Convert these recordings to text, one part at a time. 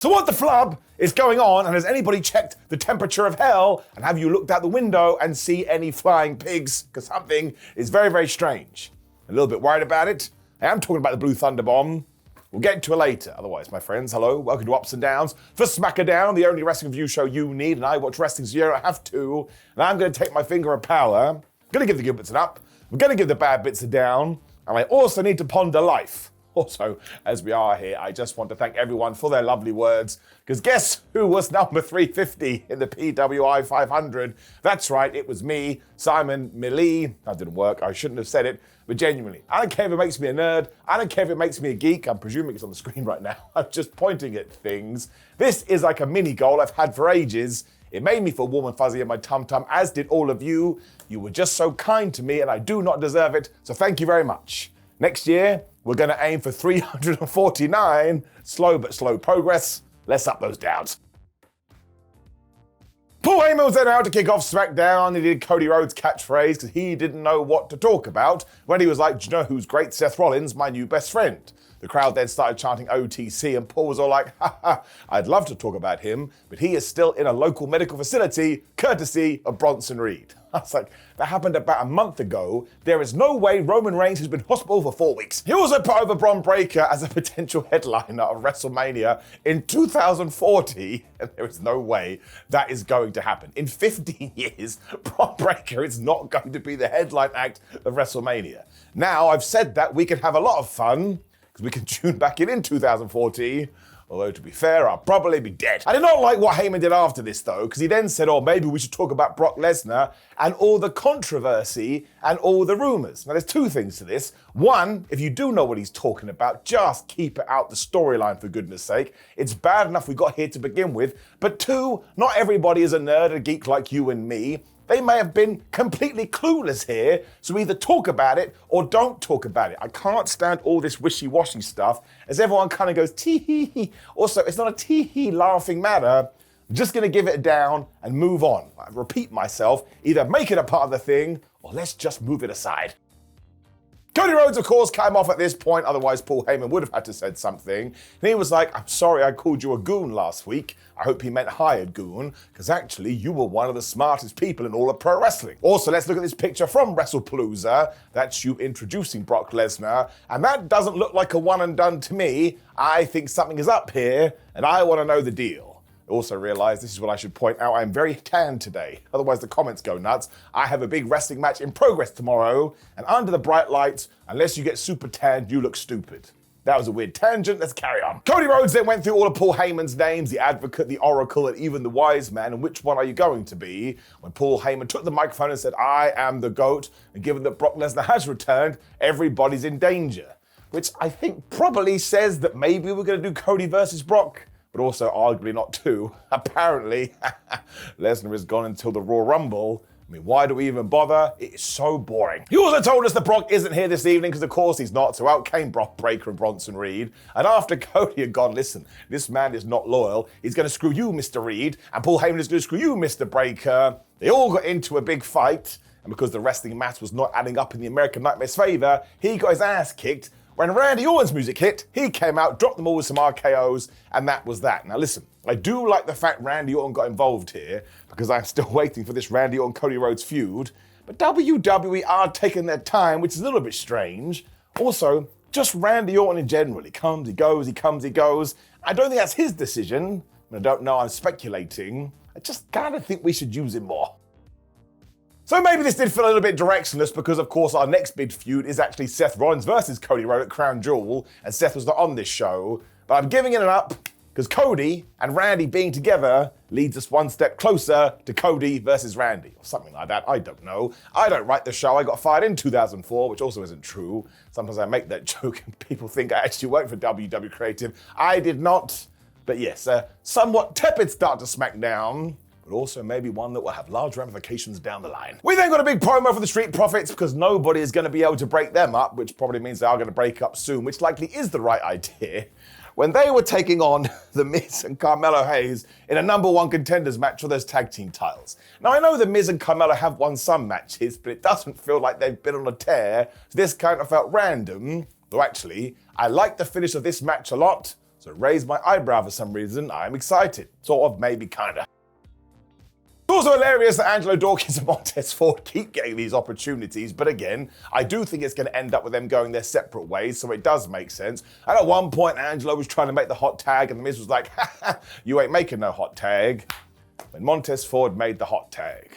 So what the flub is going on, and has anybody checked the temperature of hell, and have you looked out the window and see any flying pigs? Because something is very, very strange. A little bit worried about it. I am talking about the Blue Thunder Bomb. We'll get to it later. Otherwise, my friends, hello, welcome to Ups and Downs for SmackDown, the only wrestling review show you need, and I watch wrestling so you don't have to. And I'm going to take my finger of power. I'm going to give the good bits an up. I'm going to give the bad bits a down. And I also need to ponder life. Also, as we are here, I just want to thank everyone for their lovely words, because guess who was number 350 in the PWI 500? That's right, it was me, Simon Millie. That didn't work, I shouldn't have said it, but genuinely, I don't care if it makes me a nerd, I don't care if it makes me a geek, I'm presuming it's on the screen right now, I'm just pointing at things. This is like a mini goal I've had for ages. It made me feel warm and fuzzy in my tum-tum, as did all of you. You were just so kind to me, and I do not deserve it, so thank you very much. Next year, we're going to aim for 349. Slow but slow progress. Let's up those downs. Paul Heyman was then out to kick off SmackDown. He did Cody Rhodes' catchphrase because he didn't know what to talk about when he was like, do you know who's great? Seth Rollins, my new best friend. The crowd then started chanting OTC, and Paul was all like, I'd love to talk about him, but he is still in a local medical facility, courtesy of Bronson Reed. I was like, that happened about a month ago. There is no way Roman Reigns has been hospital for 4 weeks. He also put over Bron Breakker as a potential headliner of WrestleMania in 2040, and there is no way that is going to happen. In 15 years, Bron Breakker is not going to be the headline act of WrestleMania. Now, I've said that we can have a lot of fun, because we can tune back in 2040, although to be fair, I'll probably be dead. I did not like what Heyman did after this though, because he then said, oh, maybe we should talk about Brock Lesnar and all the controversy and all the rumors. Now there's two things to this. One, if you do know what he's talking about, just keep it out the storyline for goodness sake. It's bad enough we got here to begin with. But two, not everybody is a nerd, a geek like you and me. They may have been completely clueless here, so either talk about it or don't talk about it. I can't stand all this wishy-washy stuff as everyone kind of goes tee-hee-hee. Also, it's not a tee-hee laughing matter. I'm just going to give it a down and move on. I repeat myself, either make it a part of the thing or let's just move it aside. Cody Rhodes, of course, came off at this point, otherwise Paul Heyman would have had to said something. And he was like, I'm sorry I called you a goon last week. I hope he meant hired goon, because actually you were one of the smartest people in all of pro wrestling. Also, let's look at this picture from WrestlePalooza. That's you introducing Brock Lesnar, and that doesn't look like a one and done to me. I think something is up here, and I want to know the deal. Also realize, this is what I should point out, I'm very tan today. Otherwise the comments go nuts. I have a big wrestling match in progress tomorrow, and under the bright lights, unless you get super tanned, you look stupid. That was a weird tangent, let's carry on. Cody Rhodes then went through all of Paul Heyman's names, the Advocate, the Oracle, and even the Wise Man, and which one are you going to be? When Paul Heyman took the microphone and said, I am the GOAT, and given that Brock Lesnar has returned, everybody's in danger. Which I think probably says that maybe we're gonna do Cody versus Brock, but also arguably not too. Apparently, Lesnar is gone until the Royal Rumble. I mean, why do we even bother? It is so boring. He also told us that Brock isn't here this evening, because of course he's not, so out came Brock Breakker and Bronson Reed. And after Cody had gone, listen, this man is not loyal. He's gonna screw you, Mr. Reed, and Paul Heyman is gonna screw you, Mr. Breakker. They all got into a big fight, and because the wrestling match was not adding up in the American Nightmare's favor, he got his ass kicked. When Randy Orton's music hit, he came out, dropped them all with some RKOs, and that was that. Now listen, I do like the fact Randy Orton got involved here, because I'm still waiting for this Randy Orton-Cody Rhodes feud, but WWE are taking their time, which is a little bit strange. Also, just Randy Orton in general. He comes, he goes, he comes, he goes. I don't think that's his decision. I don't know, I'm speculating. I just kind of think we should use him more. So maybe this did feel a little bit directionless, because of course our next big feud is actually Seth Rollins versus Cody Rhodes at Crown Jewel, and Seth was not on this show, but I'm giving it an up, because Cody and Randy being together leads us one step closer to Cody versus Randy, or something like that, I don't know. I don't write the show, I got fired in 2004, which also isn't true. Sometimes I make that joke and people think I actually worked for WW Creative. I did not, but yes, a somewhat tepid start to SmackDown, but also maybe one that will have large ramifications down the line. We then got a big promo for the Street Profits, because nobody is going to be able to break them up, which probably means they are going to break up soon, which likely is the right idea. When they were taking on The Miz and Carmelo Hayes in a #1 contenders match for those tag team titles. Now I know The Miz and Carmelo have won some matches, but it doesn't feel like they've been on a tear, so this kind of felt random. Though actually, I like the finish of this match a lot. So raise my eyebrow for some reason. I'm excited. Sort of, maybe, kinda. It's also hilarious that Angelo Dawkins and Montez Ford keep getting these opportunities, but again, I do think it's going to end up with them going their separate ways, so it does make sense. And at one point, Angelo was trying to make the hot tag, and The Miz was like, ha, you ain't making no hot tag. When Montez Ford made the hot tag.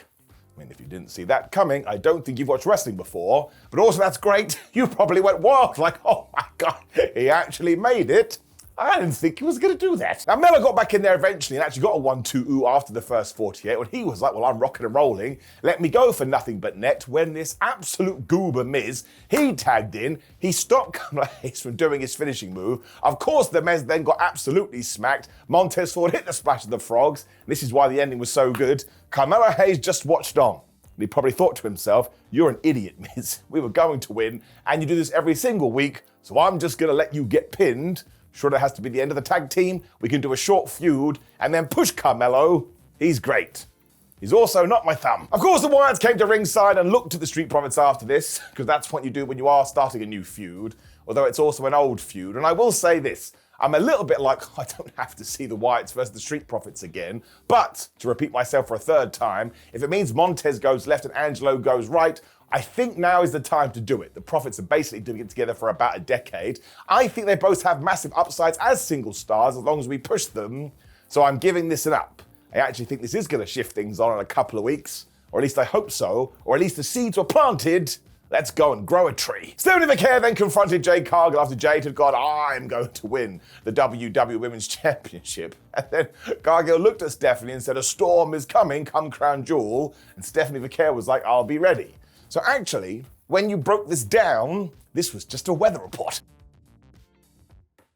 I mean, if you didn't see that coming, I don't think you've watched wrestling before, but also that's great. You probably went wild, like, oh my God, he actually made it. I didn't think he was going to do that. Now, Melo got back in there eventually and actually got a 1-2 after the first 48 when he was like, well, I'm rocking and rolling. Let me go for nothing but net. When this absolute goober Miz, he tagged in. He stopped Carmelo Hayes from doing his finishing move. Of course, the Miz then got absolutely smacked. Montez Ford hit the splash of the frogs. This is why the ending was so good. Carmelo Hayes just watched on. And he probably thought to himself, you're an idiot, Miz. We were going to win, and you do this every single week, so I'm just going to let you get pinned. Sure, that has to be the end of the tag team. We can do a short feud and then push Carmelo. He's great. He's also not my thumb. Of course, the Wyatts came to ringside and looked at the Street Profits after this, because that's what you do when you are starting a new feud, although it's also an old feud. And I will say this, I'm a little bit like, I don't have to see the Wyatts versus the Street Profits again, but to repeat myself for a third time, if it means Montez goes left and Angelo goes right, I think now is the time to do it. The Profits are basically doing it together for about a decade. I think they both have massive upsides as single stars as long as we push them. So I'm giving this an up. I actually think this is going to shift things on in a couple of weeks. Or at least I hope so. Or at least the seeds were planted. Let's go and grow a tree. Stephanie McIntyre then confronted Jade Cargill after Jade had gone, I'm going to win the WWE Women's Championship. And then Cargill looked at Stephanie and said, a storm is coming, come crown jewel. And Stephanie McIntyre was like, I'll be ready. So actually, when you broke this down, this was just a weather report.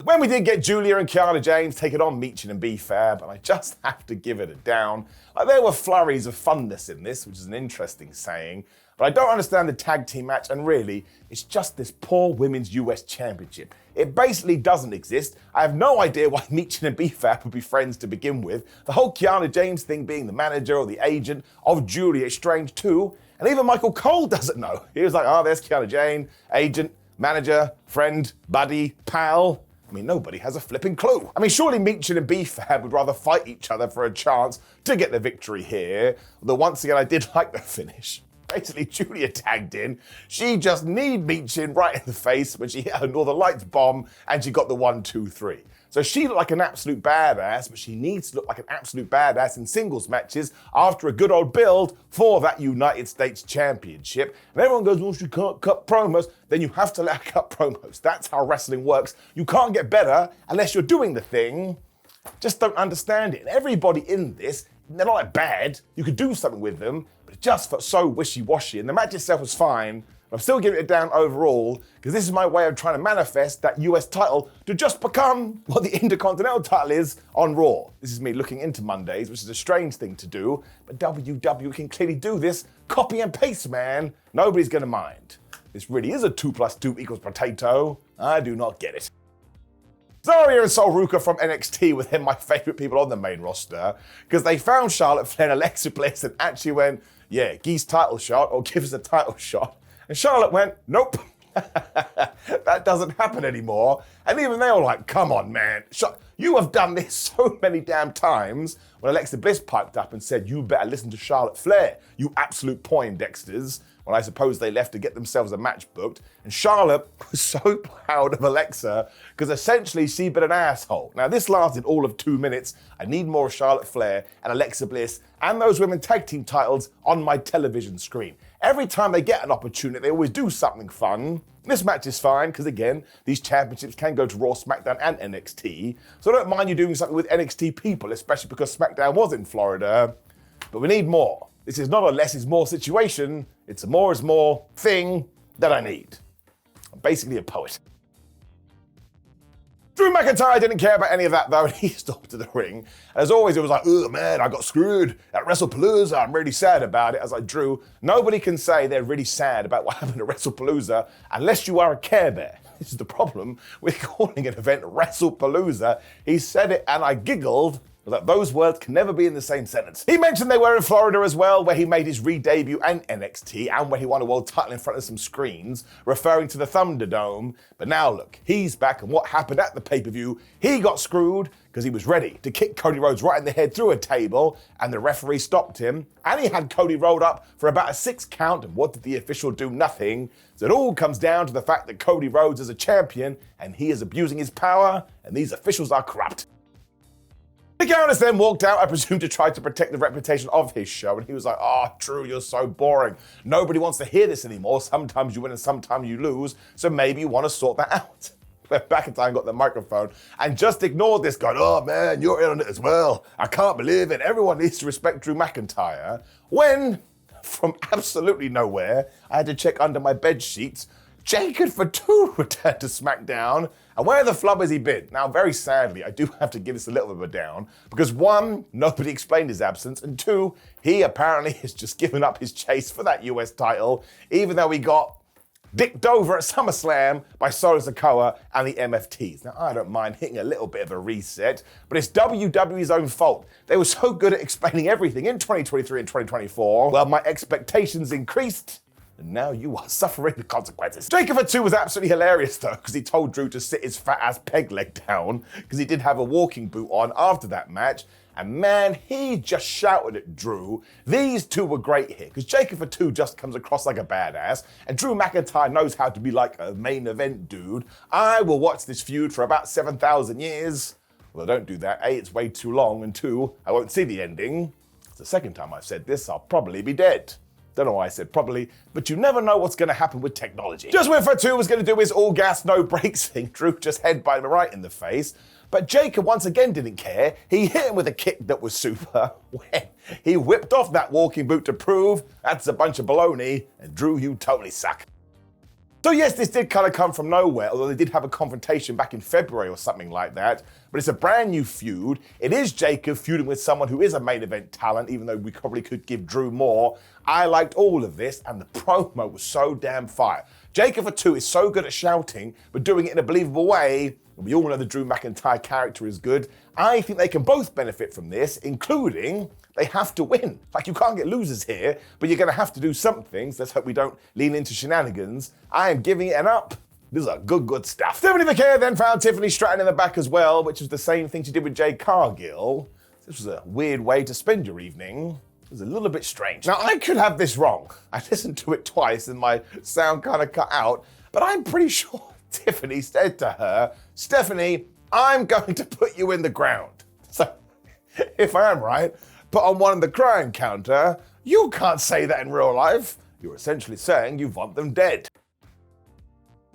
When we did get Giulia and Kiana James taking on Michin and B-Fab, and I just have to give it a down. Like, there were flurries of funness in this, which is an interesting saying, but I don't understand the tag team match, and really, it's just this poor Women's US Championship. It basically doesn't exist. I have no idea why Michin and B-Fab would be friends to begin with. The whole Kiana James thing being the manager or the agent of Giulia is strange too. And even Michael Cole doesn't know. He was like, oh, there's Kiana Jane, agent, manager, friend, buddy, pal. I mean, nobody has a flipping clue. I mean, surely Michin and B-Fab would rather fight each other for a chance to get the victory here. Although once again, I did like the finish. Basically, Giulia tagged in. She just kneed Michin right in the face when she hit her Northern Lights bomb and she got the 1-2-3. So she looked like an absolute badass, but she needs to look like an absolute badass in singles matches after a good old build for that United States Championship. And everyone goes, well, she can't cut promos. Then you have to let her cut promos. That's how wrestling works. You can't get better unless you're doing the thing. Just don't understand it. And everybody in this, they're not like bad. You could do something with them, but it just felt so wishy-washy. And the match itself was fine. I'm still giving it down overall because this is my way of trying to manifest that US title to just become what the Intercontinental title is on Raw. This is me looking into Mondays, which is a strange thing to do, but WWE can clearly do this. Copy and paste, man. Nobody's going to mind. This really is a 2 + 2 = potato. I do not get it. Zarya and Sol Ruka from NXT were then my favourite people on the main roster because they found Charlotte Flair and Alexa Bliss and actually went, yeah, Geese title shot or give us a title shot. And Charlotte went, nope, that doesn't happen anymore. And even they were like, come on, man. You have done this so many damn times. When Alexa Bliss piped up and said, you better listen to Charlotte Flair, you absolute Poindexters. Well, I suppose they left to get themselves a match booked. And Charlotte was so proud of Alexa because essentially she'd been an asshole. Now, this lasted all of 2 minutes. I need more Charlotte Flair and Alexa Bliss and those women tag team titles on my television screen. Every time they get an opportunity, they always do something fun. This match is fine because, again, these championships can go to Raw, SmackDown, and NXT. So I don't mind you doing something with NXT people, especially because SmackDown was in Florida. But we need more. This is not a less is more situation. It's a more is more thing that I need. I'm basically a poet. Drew McIntyre didn't care about any of that though, and he stopped to the ring. As always, it was like, oh man, I got screwed at WrestlePalooza. I'm really sad about it. I was like, Drew, nobody can say they're really sad about what happened at WrestlePalooza unless you are a Care Bear. This is the problem with calling an event WrestlePalooza. He said it and I giggled, but that those words can never be in the same sentence. He mentioned they were in Florida as well, where he made his re-debut in NXT and where he won a world title in front of some screens, referring to the Thunderdome. But now look, he's back, and what happened at the pay-per-view, he got screwed because he was ready to kick Cody Rhodes right in the head through a table, and the referee stopped him, and he had Cody rolled up for about a 6 count, and what did the official do? Nothing. So it all comes down to the fact that Cody Rhodes is a champion, and he is abusing his power, and these officials are corrupt. Kiana then walked out, I presume, to try to protect the reputation of his show, and he was like, "Oh, Drew, you're so boring. Nobody wants to hear this anymore. Sometimes you win and sometimes you lose, so maybe you want to sort that out." McIntyre got the microphone and just ignored this guy. "Oh man, you're in on it as well. I can't believe it. Everyone needs to respect Drew McIntyre." When, from absolutely nowhere, I had to check under my bed sheets, Jacob Fatu returned to SmackDown. And where the flub has he been? Now, very sadly, I do have to give this a little bit of a down, because 1, nobody explained his absence, and 2, he apparently has just given up his chase for that US title, even though he got dicked over at SummerSlam by Solo Sikoa and the MFTs. Now, I don't mind hitting a little bit of a reset, but it's WWE's own fault. They were so good at explaining everything in 2023 and 2024. Well, my expectations increased, and now you are suffering the consequences. Jacob Fatu was absolutely hilarious though, because he told Drew to sit his fat ass peg leg down, because he did have a walking boot on after that match. And man, he just shouted at Drew. These two were great here, because Jacob Fatu just comes across like a badass, and Drew McIntyre knows how to be like a main event dude. I will watch this feud for about 7,000 years. Well, don't do that. A, it's way too long, and 2, I won't see the ending. It's the second time I've said this, I'll probably be dead. Don't know why I said probably, but you never know what's going to happen with technology. Just when Fatu was going to do his all gas, no brakes thing, Drew just headbutted him right in the face. But Jacob once again didn't care. He hit him with a kick that was super. He whipped off that walking boot to prove that's a bunch of baloney, and Drew, you totally suck. So yes, this did kind of come from nowhere, although they did have a confrontation back in February or something like that. But it's a brand new feud. It is Jacob feuding with someone who is a main event talent, even though we probably could give Drew more. I liked all of this, and the promo was so damn fire. Jacob Fatu is so good at shouting, but doing it in a believable way. And we all know the Drew McIntyre character is good. I think they can both benefit from this, including they have to win. Like, you can't get losers here, but you're going to have to do something. So let's hope we don't lean into shenanigans. I am giving it an up. This is good stuff. Tiffany then found Tiffany Stratton in the back as well, which was the same thing she did with Jade Cargill. This was a weird way to spend your evening. It was a little bit strange. Now, I could have this wrong. I listened to it twice and my sound kind of cut out, but I'm pretty sure Tiffany said to her, "Stephanie, I'm going to put you in the ground." So, if I am right, put on one in the crying counter, you can't say that in real life. You're essentially saying you want them dead.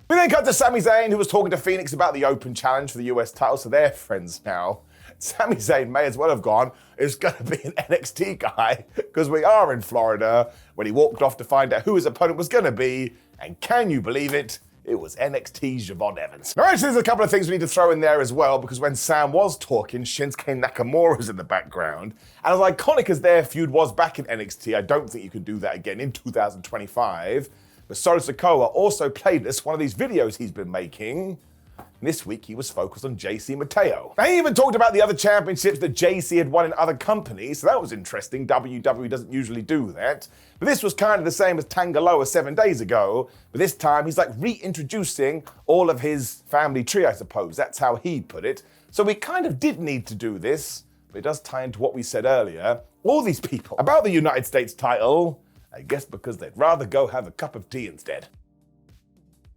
We then cut to Sami Zayn, who was talking to Phoenix about the Open Challenge for the US title, so they're friends now. Sami Zayn may as well have gone, "It's going to be an NXT guy, because we are in Florida," when he walked off to find out who his opponent was going to be, and can you believe it? It was NXT's Javon Evans. Now, actually, there's a couple of things we need to throw in there as well, because when Sam was talking, Shinsuke Nakamura was in the background. And as iconic as their feud was back in NXT, I don't think you could do that again in 2025. But Solo Sikoa also played us one of these videos he's been making. And this week, he was focused on JC Mateo. Now, he even talked about the other championships that JC had won in other companies, so that was interesting. WWE doesn't usually do that. But this was kind of the same as Tangaloa 7 days ago, but this time he's like reintroducing all of his family tree, I suppose. That's how he put it. So we kind of did need to do this, but it does tie into what we said earlier. All these people about the United States title, I guess because they'd rather go have a cup of tea instead.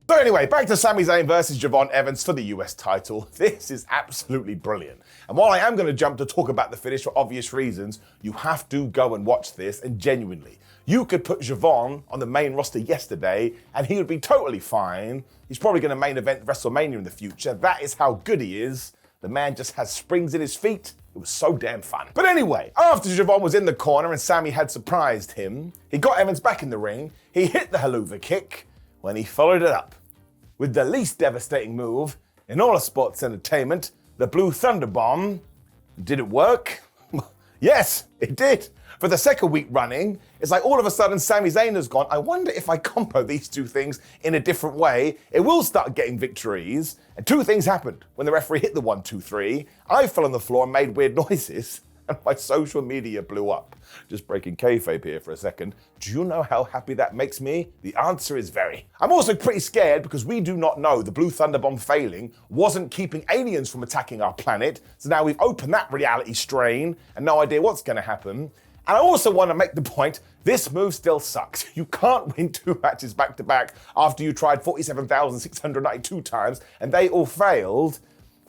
So anyway, back to Sami Zayn versus Javon Evans for the US title. This is absolutely brilliant. And while I am going to jump to talk about the finish for obvious reasons, you have to go and watch this, and genuinely, you could put Javon on the main roster yesterday and he would be totally fine. He's probably going to main event WrestleMania in the future. That is how good he is. The man just has springs in his feet. It was so damn fun. But anyway, after Javon was in the corner and Sami had surprised him, he got Evans back in the ring, he hit the haluva kick, when he followed it up with the least devastating move in all of sports entertainment, the Blue Thunder Bomb. Did it work? Yes, it did. For the second week running, it's like all of a sudden Sami Zayn has gone, I wonder if I combo these two things in a different way, it will start getting victories. And two things happened. When the referee hit the 1, 2, 3, I fell on the floor and made weird noises. And my social media blew up. Just breaking kayfabe here for a second. Do you know how happy that makes me? The answer is very. I'm also pretty scared because we do not know the Blue Thunder Bomb failing wasn't keeping aliens from attacking our planet. So now we've opened that reality strain and no idea what's going to happen. And I also want to make the point, this move still sucks. You can't win 2 matches back to back after you tried 47,692 times and they all failed.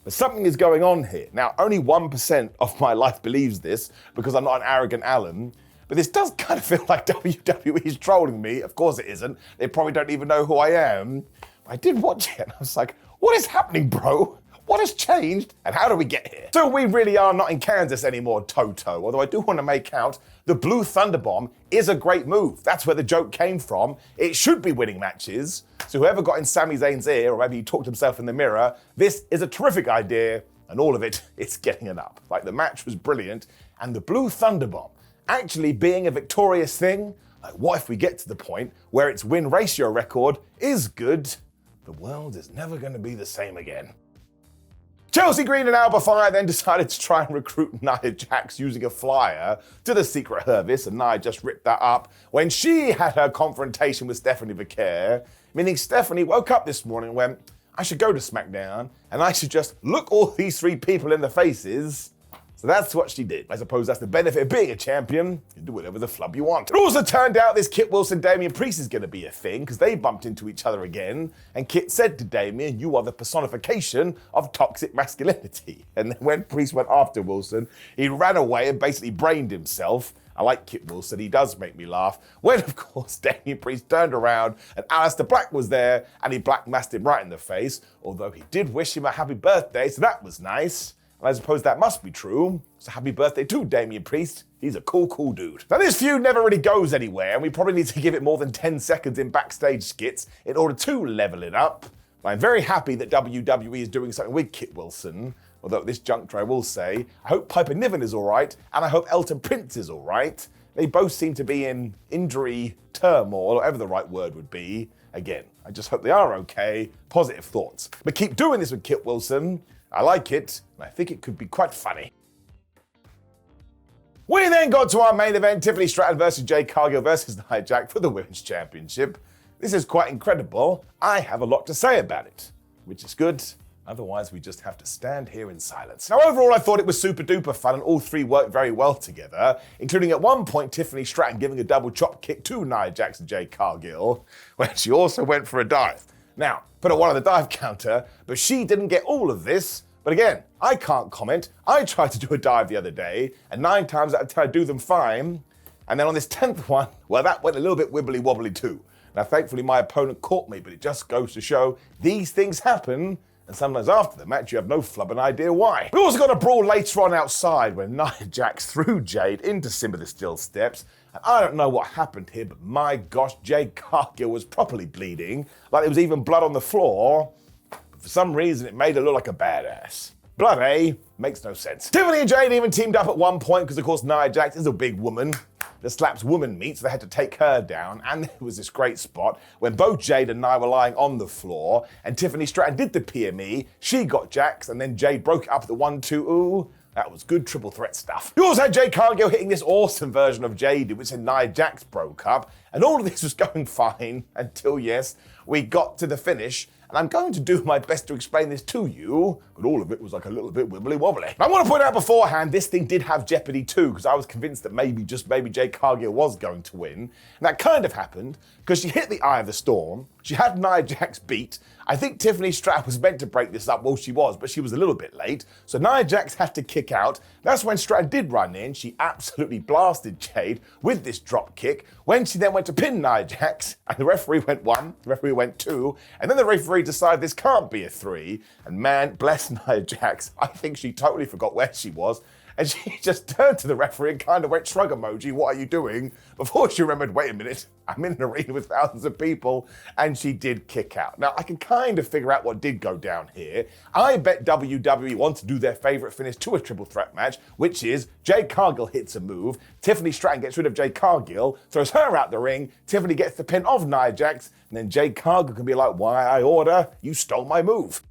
But something is going on here. Now, only 1% of my life believes this because I'm not an arrogant Alan, but this does kind of feel like WWE is trolling me. Of course it isn't. They probably don't even know who I am. But I did watch it and I was like, what is happening, bro? What has changed and how do we get here? So we really are not in Kansas anymore, Toto, although I do want to make out the Blue Thunder Bomb is a great move. That's where the joke came from. It should be winning matches. So whoever got in Sami Zayn's ear, or maybe he talked himself in the mirror, this is a terrific idea and all of it is getting an up. Like the match was brilliant and the Blue Thunder Bomb actually being a victorious thing, like what if we get to the point where its win ratio record is good? The world is never going to be the same again. Chelsea Green and Alba Fire then decided to try and recruit Nia Jax using a flyer to the secret service, and Nia just ripped that up when she had her confrontation with Stephanie Becker, meaning Stephanie woke up this morning and went, I should go to SmackDown and I should just look all these 3 people in the faces. So that's what she did. I suppose that's the benefit of being a champion. You can do whatever the flub you want. It also turned out this Kit Wilson-Damian Priest is going to be a thing because they bumped into each other again. And Kit said to Damian, you are the personification of toxic masculinity. And then when Priest went after Wilson, he ran away and basically brained himself. I like Kit Wilson, he does make me laugh. When, of course, Damian Priest turned around and Aleister Black was there and he black masked him right in the face. Although he did wish him a happy birthday, so that was nice. And I suppose that must be true. So happy birthday to Damian Priest. He's a cool, cool dude. Now this feud never really goes anywhere and we probably need to give it more than 10 seconds in backstage skits in order to level it up. But I'm very happy that WWE is doing something with Kit Wilson. Although at this juncture I will say, I hope Piper Niven is alright and I hope Elton Prince is alright. They both seem to be in injury turmoil, or whatever the right word would be. Again, I just hope they are okay. Positive thoughts. But keep doing this with Kit Wilson. I like it, and I think it could be quite funny. We then got to our main event, Tiffany Stratton versus Jade Cargill versus Nia Jax for the Women's Championship. This is quite incredible. I have a lot to say about it, which is good. Otherwise, we just have to stand here in silence. Now, overall, I thought it was super duper fun and all 3 worked very well together, including at one point Tiffany Stratton giving a double chop kick to Nia Jax and Jade Cargill, where she also went for a dive. Now, put a 1 on the dive counter, but she didn't get all of this. But again, I can't comment. I tried to do a dive the other day, and 9 times out of 10 I do them fine. And then on this 10th one, well, that went a little bit wibbly wobbly too. Now, thankfully, my opponent caught me, but it just goes to show these things happen. And sometimes after the match, you have no flubbing idea why. We also got a brawl later on outside when Nia Jax threw Jade into some of the steel steps. And I don't know what happened here, but my gosh, Jade Cargill was properly bleeding. Like there was even blood on the floor. But for some reason, it made her look like a badass. Blood, eh? Makes no sense. Tiffany and Jade even teamed up at one point because, of course, Nia Jax is a big woman that slaps woman meat, so they had to take her down. And there was this great spot when both Jade and Nia were lying on the floor, and Tiffany Stratton did the PME. She got Jax, and then Jade broke it up at the 1-2. Ooh, that was good triple threat stuff. You also had Jade Cargill hitting this awesome version of Jade, which said Nia Jax broke up, and all of this was going fine until, yes, we got to the finish. And I'm going to do my best to explain this to you, but all of it was like a little bit wibbly wobbly. I want to point out beforehand, this thing did have jeopardy too, because I was convinced that maybe, just maybe, Jade Cargill was going to win. And that kind of happened, because she hit the eye of the storm, she had Nia Jax beat. I think Tiffany Stratton was meant to break this up, well she was, but she was a little bit late. So Nia Jax had to kick out. That's when Stratton did run in. She absolutely blasted Jade with this drop kick. When she then went to pin Nia Jax, and the referee went 1, the referee went 2, and then the referee decided this can't be a 3. And man, bless Nia Jax, I think she totally forgot where she was. And she just turned to the referee and kind of went shrug emoji, what are you doing? Before she remembered, wait a minute, I'm in an arena with thousands of people, and she did kick out. Now, I can kind of figure out what did go down here. I bet WWE want to do their favorite finish to a triple threat match, which is Jade Cargill hits a move, Tiffany Stratton gets rid of Jade Cargill, throws her out the ring, Tiffany gets the pin of Nia Jax, and then Jade Cargill can be like, why I order? You stole my move.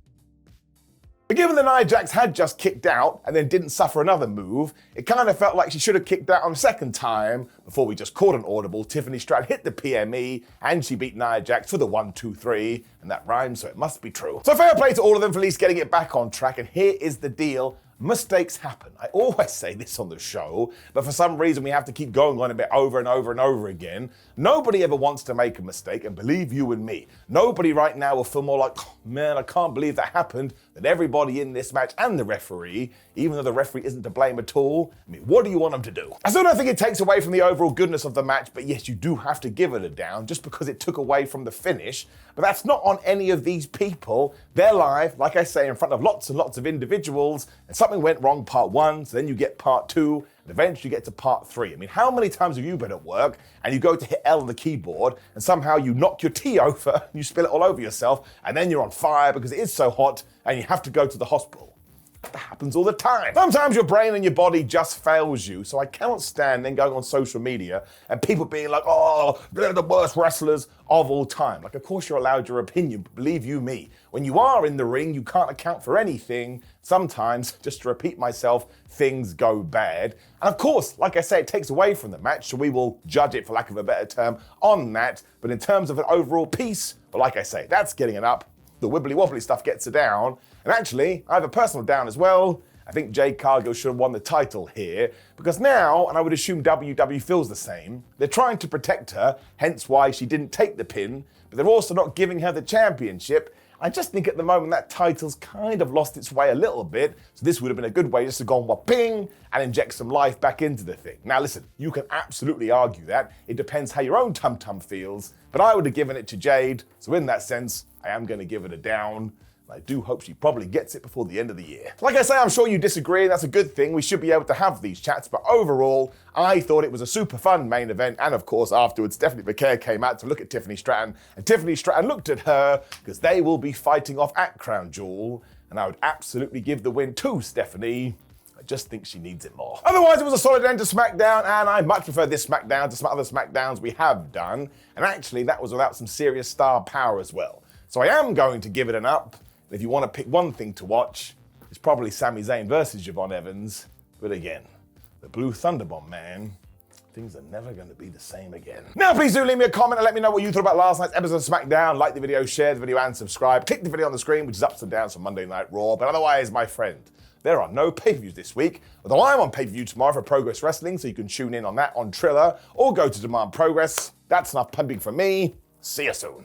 But given that Nia Jax had just kicked out and then didn't suffer another move, it kind of felt like she should have kicked out on the second time before we just caught an audible. Tiffany Stratton hit the PME and she beat Nia Jax for the 1-2-3, and that rhymes, so it must be true. So fair play to all of them for at least getting it back on track, and here is the deal. Mistakes happen. I always say this on the show, but for some reason we have to keep going on a bit over and over and over again. Nobody ever wants to make a mistake, and believe you and me, nobody right now will feel more like, oh, man, I can't believe that happened, than everybody in this match and the referee, even though the referee isn't to blame at all. I mean, what do you want them to do? I still don't think it takes away from the overall goodness of the match, but yes, you do have to give it a down just because it took away from the finish. But that's not on any of these people. They're live, like I say, in front of lots and lots of individuals, and something went wrong part one, so then you get part two, and eventually you get to part three. I mean, how many times have you been at work and you go to hit L on the keyboard and somehow you knock your tea over and you spill it all over yourself, and then you're on fire because it is so hot and you have to go to the hospital? That happens all the time. Sometimes your brain and your body just fails you, so I cannot stand then going on social media and people being like, oh, they're the worst wrestlers of all time. Like, of course you're allowed your opinion, but believe you me, when you are in the ring, you can't account for anything. Sometimes, just to repeat myself, things go bad. And of course, like I say, it takes away from the match, so we will judge it, for lack of a better term, on that. But in terms of an overall piece, well, like I say, that's getting it up. The wibbly wobbly stuff gets a down. And actually, I have a personal down as well. I think Jade Cargill should have won the title here, because now, and I would assume WWE feels the same, they're trying to protect her, hence why she didn't take the pin, but they're also not giving her the championship. I just think at the moment that title's kind of lost its way a little bit, so this would have been a good way just to go on wha-ping and inject some life back into the thing. Now listen, you can absolutely argue that. It depends how your own tum-tum feels, but I would have given it to Jade, so in that sense, I am going to give it a down. I do hope she probably gets it before the end of the year. Like I say, I'm sure you disagree, and that's a good thing. We should be able to have these chats, but overall, I thought it was a super fun main event, and of course, afterwards, Stephanie McIntyre came out to look at Tiffany Stratton, and Tiffany Stratton looked at her, because they will be fighting off at Crown Jewel, and I would absolutely give the win to Stephanie. I just think she needs it more. Otherwise, it was a solid end to SmackDown, and I much prefer this SmackDown to some other SmackDowns we have done, and actually, that was without some serious star power as well. So I am going to give it an up. If you want to pick one thing to watch, it's probably Sami Zayn versus Javon Evans. But again, the Blue Thunderbomb, man, things are never going to be the same again. Now, please do leave me a comment and let me know what you thought about last night's episode of SmackDown. Like the video, share the video, and subscribe. Click the video on the screen, which is ups and downs from Monday Night Raw. But otherwise, my friend, there are no pay-per-views this week, although I'm on pay-per-view tomorrow for Progress Wrestling, so you can tune in on that on Triller or go to Demand Progress. That's enough pumping from me. See you soon.